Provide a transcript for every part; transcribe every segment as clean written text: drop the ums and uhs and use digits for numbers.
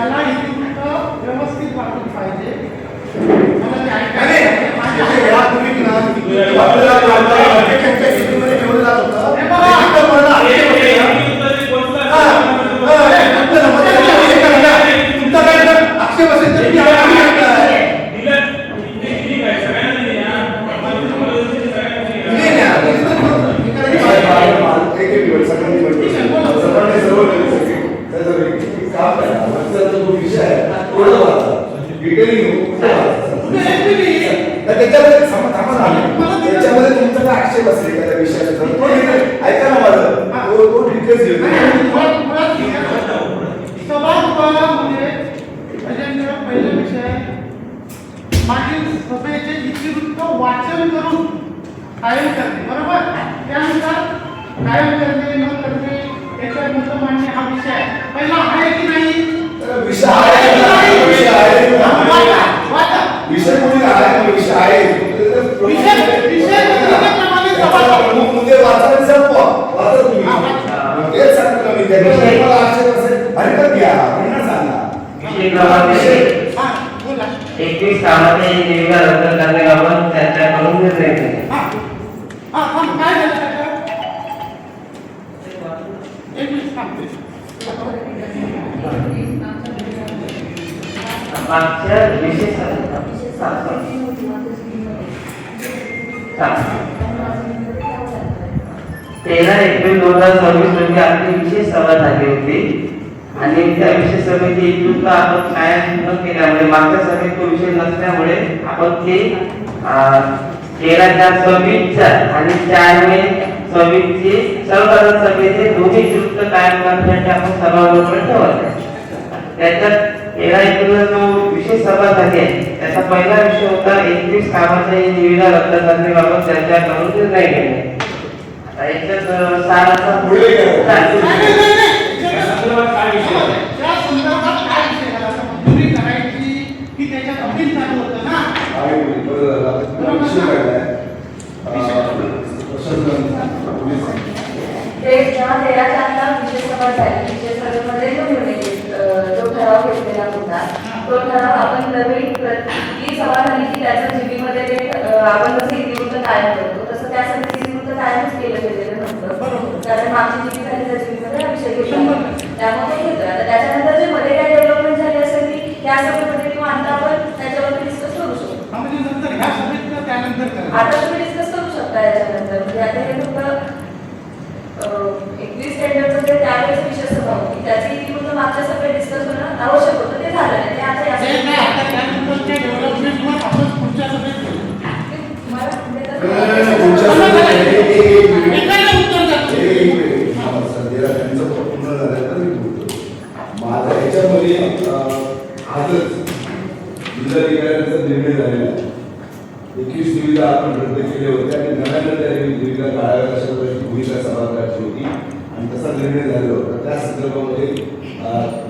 त्याला इतिवृत्त व्यवस्थित वाटून पाहिजे. मला ते ऐकायचं आक्षेप असेल त्याच्यामध्ये तुमचा काय आक्षेप असेल त्या विषयाचा ऐका ना माझं तो डिटेल्स घेऊन पहिला विषय मागील सभेचे इतिवृत्त वाचन करून कायम करणे बरोबर. त्यानुसार कायम करणे न करणे त्याच्या मत मांडणे हा विषय पहिला आहे की नाही. विषय आहे विषय आहे विषय कोणी आहे विषय आहे प्रमुख मुद्दे वाचायला संपवा वाचा तुम्ही तेच सांगतो मी त्याला आक्षेप असेल हरकत घ्या म्हणून सांगा. 21 कामाचे निविदा रद्द करण्याबाबत चर्चा करून निर्णय घेतला. काय झालं मागच्या विशेष 13 एप्रिल 2026 रोजी आपली विशेष सभा झाली होती आणि त्या विशेष सभेची इतिवृत्त आपण कायम न केल्यामुळे मागच्या सभेत तो विषय नसल्यामुळे आपण ते 13/4/26 आणि 4/मे/26 चे सर्वसाधारण सभेचे दोन्ही इतिवृत्त कायम करण्यासाठी आपण सभागृहाकडे ठेवले. त्याच्यात 13 एप्रिलला जो विशेष सभा झाली आहे त्याचा पहिला विषय होता 21 कामाचे निविदा रद्द करण्याबाबत चर्चा करून निर्णय घेणे. आता याच्यात सारांचा जो ठराव घेतलेला होता तो ठराव आपण नवीन ही सभा झाली की त्याचं जीबीमध्ये ते आपण जसं इतिवृत्त कायम करतो तसं त्यासाठी इतिवृत्त कायमच केलं गेलेलं नव्हतं. कारण मागची जीबी झाली त्या जीबीमध्ये हा विषय घेतला त्यामुळे ते घेतोय. आता त्याच्यानंतर जे मध्ये काय डेव्हलपमेंट झाली असेल ती त्या सभेमध्ये किंवा आता आपण त्याच्यावरती डिस्कस करू शकतो. आता तुम्ही डिस्कस करू शकता याच्यानंतर. म्हणजे आता हे फक्त 21 टेंडरचं जे त्यावेळेस विषय सभा होती त्याची इतिवृत्त मागच्या सभेत डिस्कस होणं आवश्यक होतं ते झालं नाही. ते आता या माझा ह्याच्यामध्ये आजच जिल्हाधिकाऱ्यांचा निर्णय झालेला आहे. 21 निविदा आपण रद्द केले होते आणि नव्यानं त्या निविदा काढाव्यात अशा प्रकारची भूमिका सभागृहाची होती आणि तसा निर्णय झाला होता. त्या संदर्भामध्ये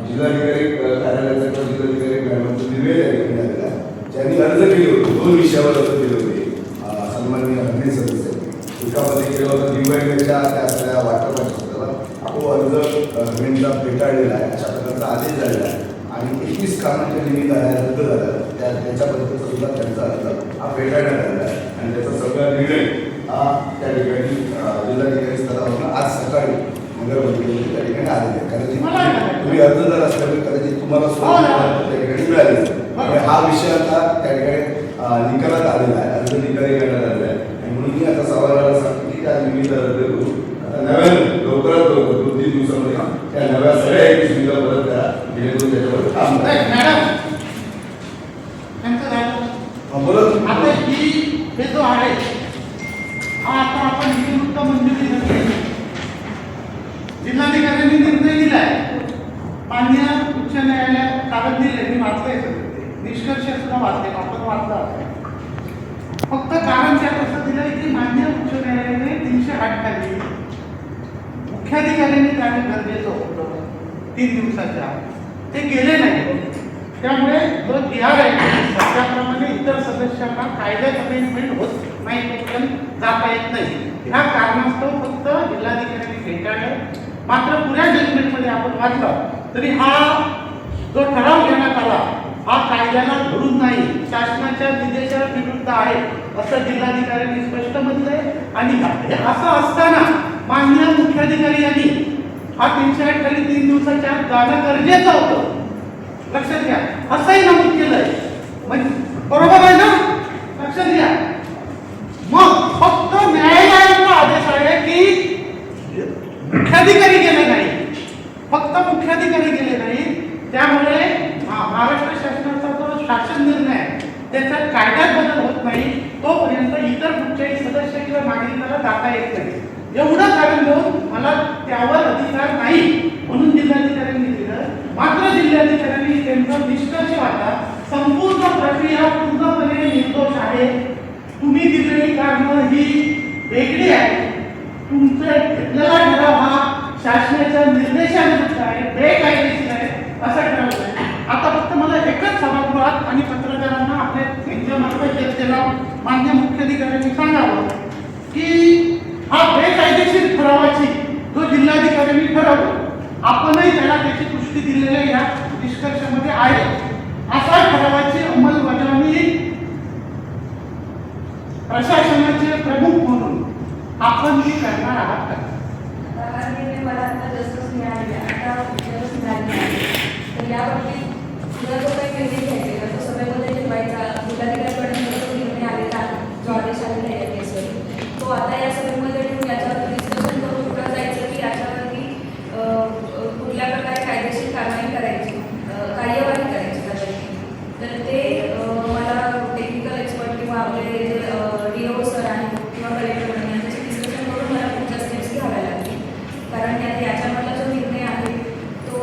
जिल्हाधिकारी कार्यालयाचा किंवा जिल्हाधिकारी मॅडमचा निर्णय जारी करण्यात आला. ज्यांनी अर्ज केले होते 2 विषयावर अर्ज केले होते सन्माननीय अन्य सदस्य. एकामध्ये केला होता दिवाळीच्या त्या सगळ्या वाटपाच्या संदर्भात तो अर्ज गव्हर्नमेंटला फेटाळलेला आहे अशा प्रकारचा आदेश झालेला आहे आणि 21 कामाच्या निविदा रद्द झाल्या त्याच्याबद्दलचा सुद्धा त्यांचा अर्ज हा फेटाळण्यात आलेला आहे आणि त्याचा सगळा निर्णय हा त्या ठिकाणी जिल्हाधिकारी स्तरावरून आज सकाळी नगरमध्ये त्या ठिकाणी आलेले आहे. कारण तुम्ही अर्जदार असल्यामुळे कदाचित तुम्हाला त्या ठिकाणी मिळाले हा विषय आता त्या ठिकाणी निकालात आलेला आहे. अर्ज निकाली करण्यात आलेला आहे आणि म्हणून मी आता सभागृहाला सांगतो की त्या निविदा रद्द करून आता नव्यानं लवकरात लवकर 2-3 दिवसामध्ये त्या नव्या सगळ्या 21 निविदा परत करा जेणेकरून त्याच्यावर काम बोलत आता ही हे जो आहे हा आता आपण इतिवृत्त मंजुरी झाली. जिल्हाधिकाऱ्यांनी निर्णय दिलाय. मान्य उच्च न्यायालयात कागद दिले मी वाचलंय निष्कर्ष सुद्धा वाचले आपण वाचला. फक्त कारण त्यात असं दिलंय की मान्य उच्च न्यायालयाने 308 खाली मुख्याधिकाऱ्यांनी त्याने गरजेचं होतं 3 दिवसाच्या ते केले नाही. त्यामुळे जो बिहार आहे त्याप्रमाणे इतर सदस्यांना कायद्यात अमेंडमेंट होत नाही पण जाता येत नाही. ह्या कारणास्तव फक्त जिल्हाधिकाऱ्यांनी फेटाळलं. मात्र पुऱ्या जजमेंटमध्ये आपण वाचलं तरी हा जो ठराव घेण्यात आला हा कायद्याला धरून नाही, शासनाच्या निर्देशाविरुद्ध आहे असं जिल्हाधिकाऱ्यांनी स्पष्ट म्हटलंय. आणि असं असताना माननीय मुख्याधिकारी यांनी हा 308 खाली 3 दिवसाच्या आत जाणं गरजेचं होतं, लक्षात घ्या, असंही नमूद केलंय. म्हणजे बरोबर आहे ना, लक्षात घ्या. मग फक्त न्यायालयाचा आदेश आहे की मुख्याधिकारी गेले नाही, फक्त मुख्याधिकारी गेले नाही. त्यामुळे महाराष्ट्र शासनाचा जो शासन निर्णय आहे त्याचा कायद्यात बदल होत नाही तोपर्यंत इतर कुठच्याही सदस्य किंवा नागरिकाला जाता येत नाही. एवढं कारण देऊन मला त्यावर अधिकार नाही म्हणून जिल्हाधिकाऱ्यांनी दिलं. मात्र जिल्हाधिकाऱ्यांनी त्यांचा निष्कर्ष वाटा संपूर्ण प्रक्रिया पूर्णपणे निर्दोष आहे, तुम्ही दिलेली कारणं ही वेगळी आहे, तुमचा घेतलेला ठराव हा शासनाच्या निर्देशानुसार आहे, बेकायदेशीर आहे असं ठरवलं आहे. आता फक्त मला एकच सभागृहात आणि पत्रकारांना आपल्या त्यांच्यामार्फत चर्चेला मान्य मुख्याधिकाऱ्यांनी सांगावं की हा बेकायदेशीर ठरावाची जो जिल्हाधिकाऱ्यांनी ठरवलं, आपणही त्याला त्याची पुष्टी दिलेल्या या निष्कर्षामध्ये आहे. अशा ठरावाची अंमलबजावणी प्रशासनाचे प्रमुख म्हणून आपण ती करणार आहात का? मला आता जसंच मिळाले आता जसंच मिळाले तर याबाबतीत तुला जो काही निर्णय घ्यायचा तो सभेमध्ये ठेवायचा, जिल्हाधिकाऱ्यांकडे जो निर्णय आलेला जो आदेश आलेला आहे या केसवर तो आता या सभेमध्ये ठेवून याच्यावर डिस्कशन करून पुढे जायचं की याच्यावरती कुठल्या प्रकारे कायदेशीर कारवाई करायची, कार्यवाही करायची त्याच्यावरती. तर ते मला टेक्निकल एक्सपर्ट किंवा आपले जे DO सर आहेत किंवा कलेक्टर यांच्याशी डिस्कशन करून मला पुढच्या स्टेप्स घ्याव्या लागतील. कारण याच्यामधला जो निर्णय आहे तो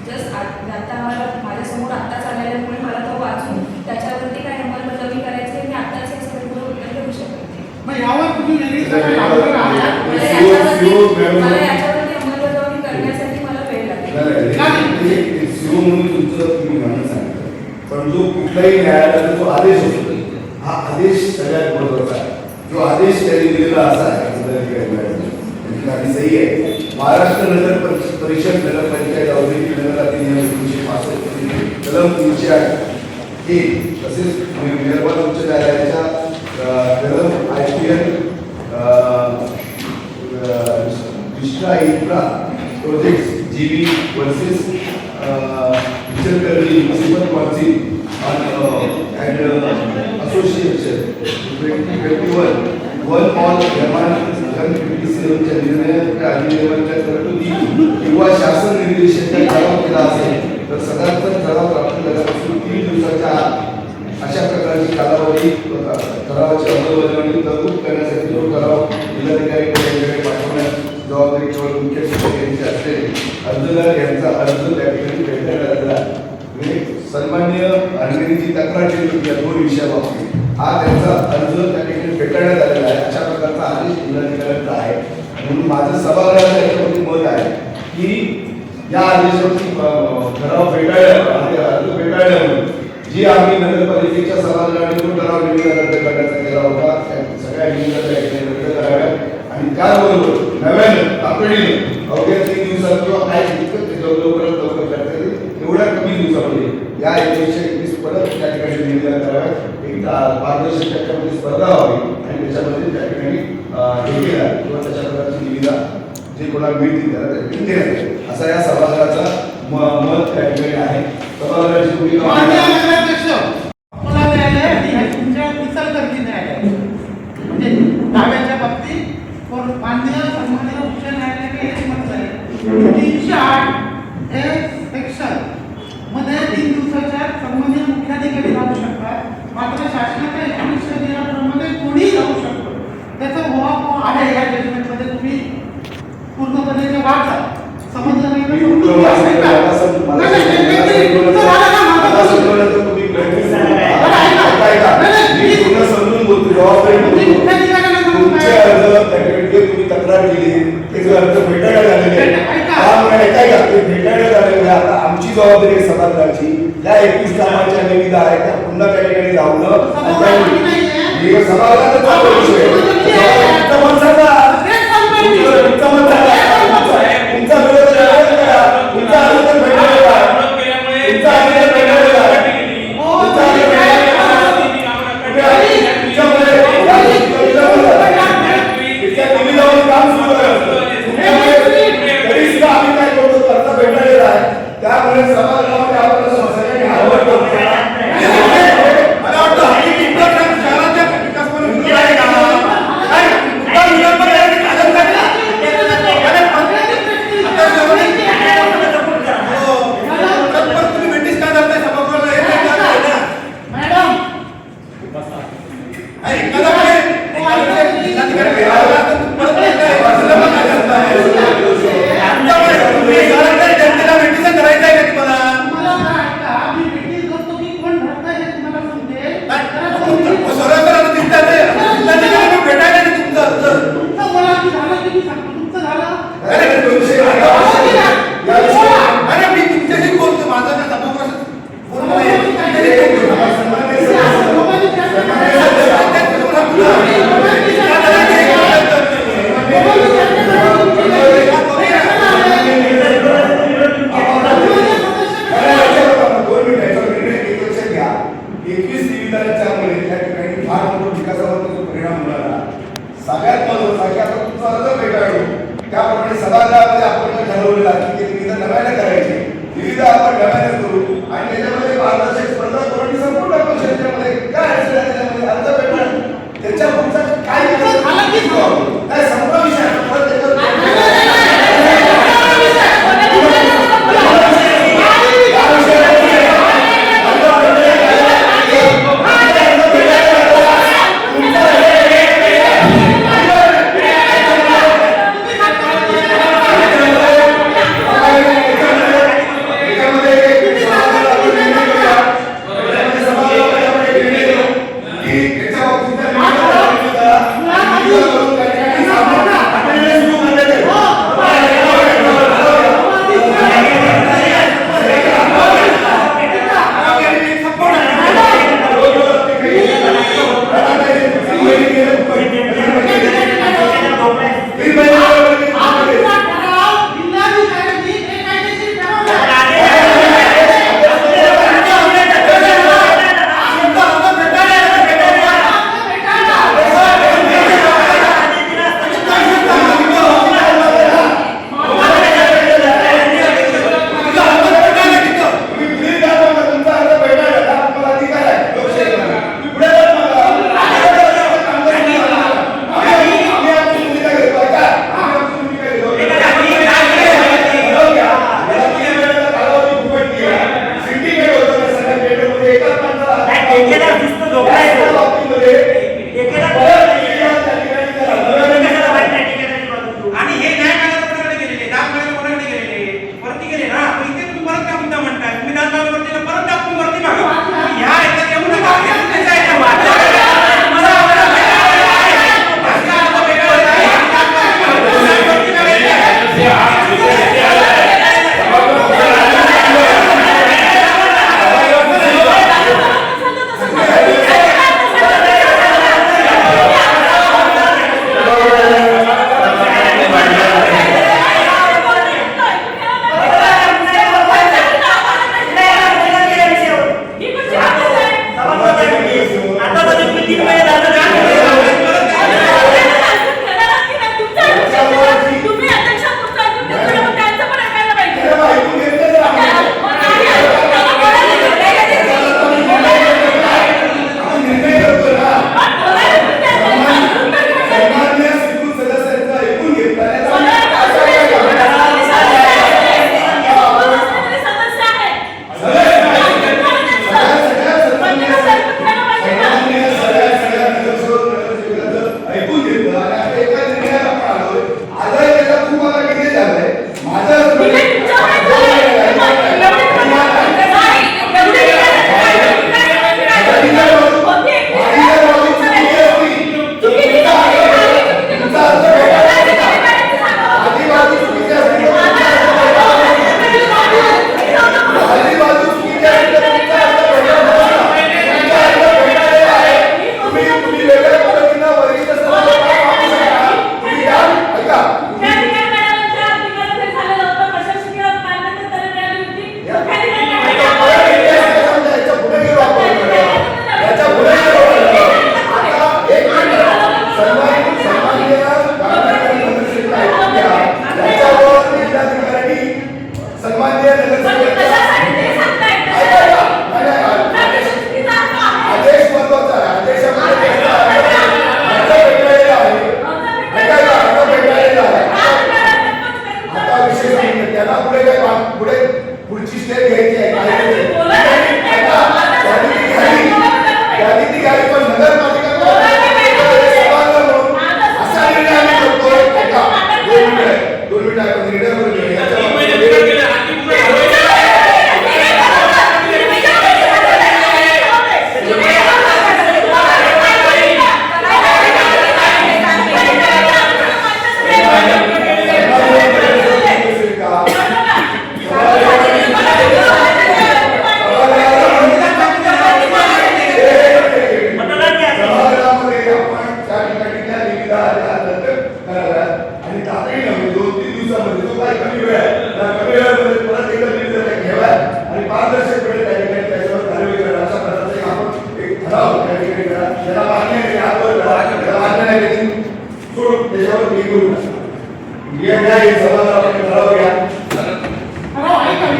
जस्ट आता आम्हाला माझ्यासमोर आत्ताच आलेल्यामुळे मला तो वाचून त्याच्यावरती काय अंमलबजावणी करायची आहे मी आत्ताच एक सगळं उत्तर देऊ शकते. मग यावर तुम्ही वेगळी मला याच्यावरती अंमलबजावणी करण्यासाठी मला वेळ लागेल. सीओ म्हणून तुमचं तुम्ही म्हणून सांगितलं, पण जो कुठलाही न्यायालयाचा जो आदेश होतो हा आदेश सगळ्यात महत्वाचा आहे. जो आदेश त्यांनी दिलेला असा आहे आणि सही आहे. महाराष्ट्र नगर परिषद नगरपंचायत औद्योगिक नगर अधिनियम 1965 कलम 308 हे तसेच निर्मल उच्च न्यायालयाच्या कलम IPL vista infra project GB versus Ichalkaranji municipal council and association 2021 one all च्या निर्णयाच्या अधिनियमाच्या तरतुदी किंवा शासन निर्देशांचा ठराव केला असेल तर सदरचा ठराव प्राप्त झाल्यापासून 3 दिवसाच्या आत अशा प्रकारची कालावधी ठरावाची अंमलबजावणी तरतूद करण्यासाठी जो ठराव जिल्हाधिकाऱ्यांकडे पाठवण्यास जबाबदारी केवळ मुख्य सचिव यांची असते. अर्जदार यांचा अर्ज त्या ठिकाणी फेटाळला झाला. सन्माननीय अधिकाऱ्यांची तक्रार केली होती या 2 विषयाबाबतीत. हा त्यांचा अर्ज त्या ठिकाणी फेटाळण्यात आलेला आहे. अशा प्रकारचा आदेश जिल्हाधिकाऱ्यांचा आहे. म्हणून माझं सभागृहाचं याच्यावरती मत आहे की या आदेशावरती ठराव फेटाळल्यामुळे जी आम्ही नगरपालिकेच्या सभागृहाने जो ठराव निविदा रद्द करण्याचा केला होता त्या सगळ्या निविदा रद्द कराव्यात आणि त्याचबरोबर नव्यानं तातडीनं अवघ्या 3 दिवसात किंवा काय लवकरात लवकर करता येईल एवढ्या कमी दिवसामध्ये या 1921 परत त्या ठिकाणी निविदा कराव्यात. एक पारदर्शक त्याच्यामध्ये स्पर्धा व्हावी आणि त्याच्यामध्ये त्या ठिकाणी ठेकेला किंवा त्याच्या प्रकारची निविदा जे कोणाला मिळतील त्याला त्या ठिकाणी देण्यात येईल असा या सभागृहाचा मत त्या ठिकाणी आहे. सभागृहाची भूमिका म्हणजे दाव्याच्या बाबतीत मान्य सन्माननीय उच्च न्यायालयाने हेच म्हटलंय 308 सेक्शन मध्ये 3 दिवसाच्या संबंधित मुख्याधिकारी राहू शकतात. मात्र शासनाच्या 19 नियमाप्रमाणे कोणी राहू शकतो त्याचा उहापोह आहे. या जजमेंटमध्ये तुम्ही पूर्णपणे जे वाचा समजलं नाही तुम्ही तक्रार केली ते अर्ज फेटाळण्यात आलेले आता आमची जबाबदारी सभागृहाची या 21 कामाच्या निविदा आहेत त्या पुन्हा त्या ठिकाणी लावणं सभागृहाचा विषय तुमचा निविदा आपण नव्याने करू आणि त्याच्यामध्ये पारदर्शक स्पर्धा करू आणि संपूर्ण पक्ष त्याच्यामध्ये काय अडचण आहे त्याच्यामध्ये अर्ज पेटणार त्याच्या पुढचा काय काय संपूर्ण विषय आहे. परत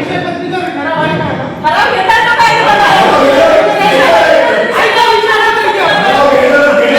विषय पत्रिका ठराव आहे का? ठराव घेताना काय बघा. ऐका विचारा तरी घ्या.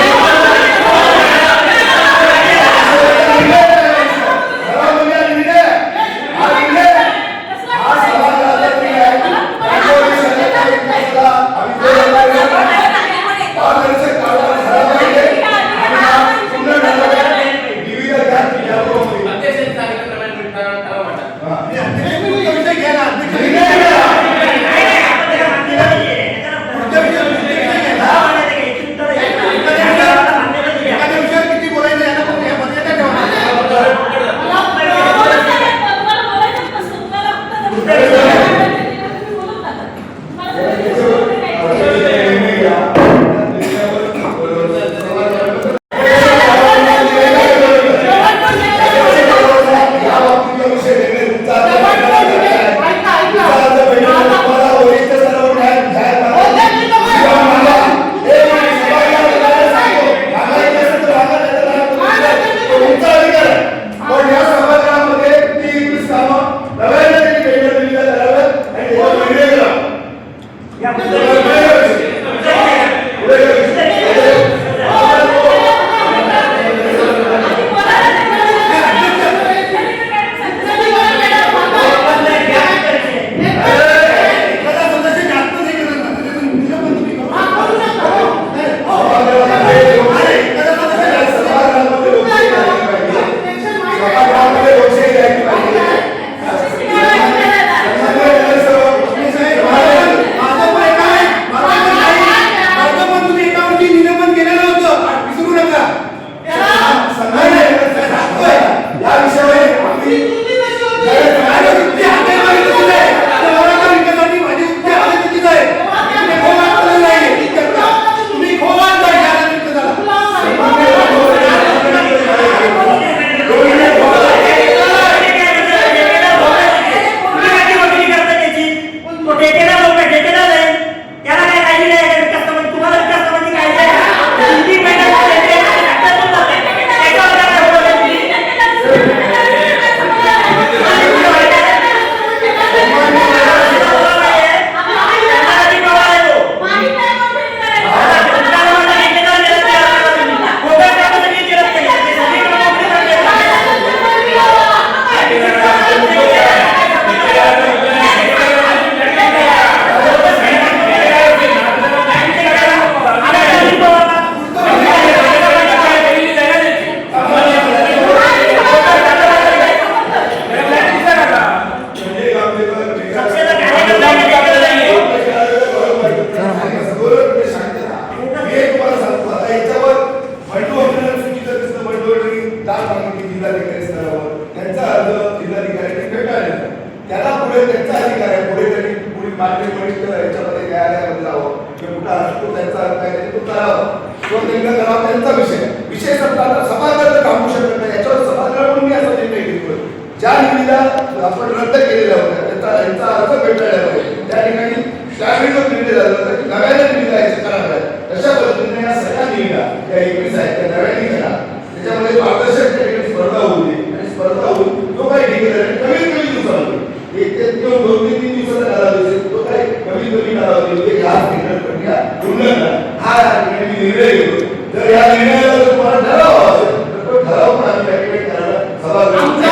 ज्या निविदा आपण रद्द केलेल्या होत्या त्यांचा अर्ज भेटायला पाहिजे. त्या ठिकाणी त्यावेळी जो निर्णय झाला होता की नव्याने निविदा यायचे करायला तशा पद्धतीने या सगळ्या निविदा या 21 आहेत त्या नव्याने करा. त्याच्यामध्ये पारदर्शक ठिकाणी स्पर्धा होऊ दे आणि स्पर्धा होऊन जो काही ठिकाणी कमीत कमी दिवसामध्ये 1 ते 2-3 दिवसाचा कालावधी तो काही कमी कालावधी या ठिकाणी प्रक्रिया पूर्ण करा. हा ठिकाणी निर्णय घेतो. जर या निर्णयाला तुम्हाला ठराव असेल तर तो ठराव पण आम्ही ऍक्टिव्हेट करायला सभागृहात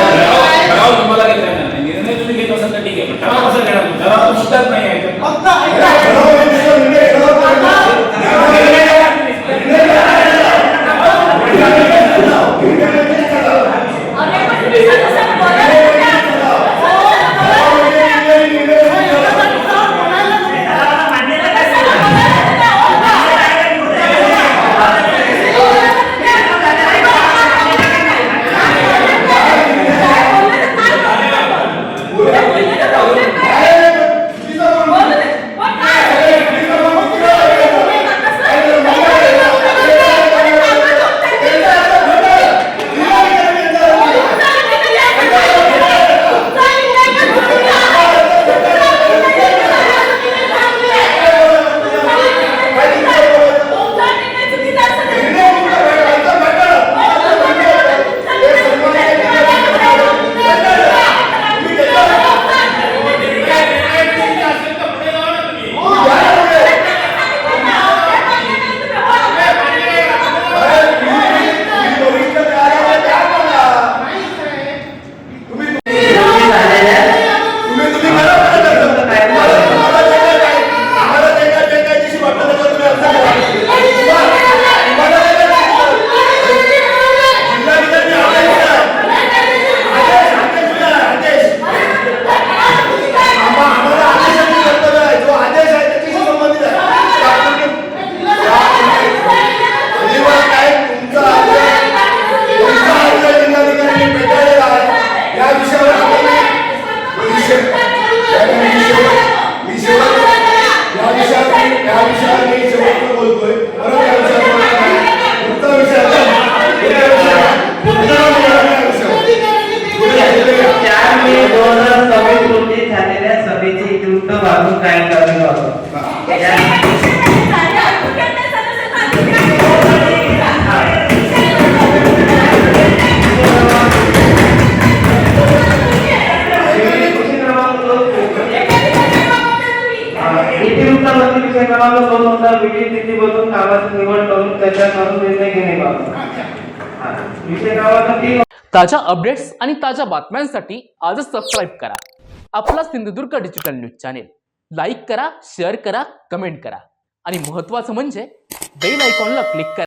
ठराव तुम्हाला काही करणार नाही. निर्णय तुम्ही घेत असाल तर ठीक आहे, पण ठराव कसं घेणार? ठराव मुद्दाच नाही आहे. फक्त ऐका. बोला. या विषयावर मी शेवटचं बोलतोय. बरोबर या विषयावर बोलत नाही. पुढचा विषय आहे. पुढचा विषय आहे. 4 मे 2026 रोजी झालेल्या सभेचे इतिवृत्त वाचून कायम करण्यात आलं. इतिवृत्तामध्ये विषय क्रमांक 2 होता विविध तिथीपासून कामाची निवड करून चर्चा करून निर्णय घेण्याबाबत. विषय क्रमांक 3 ताज्या अपडेट्स आणि ताज्या बातम्यांसाठी आजच सबस्क्राईब करा आपला Sindhudurg digital news channel. Like करा, शेअर करा, कमेंट करा आणि महत्त्वाचं म्हणजे बेल आयकॉनला क्लिक करा.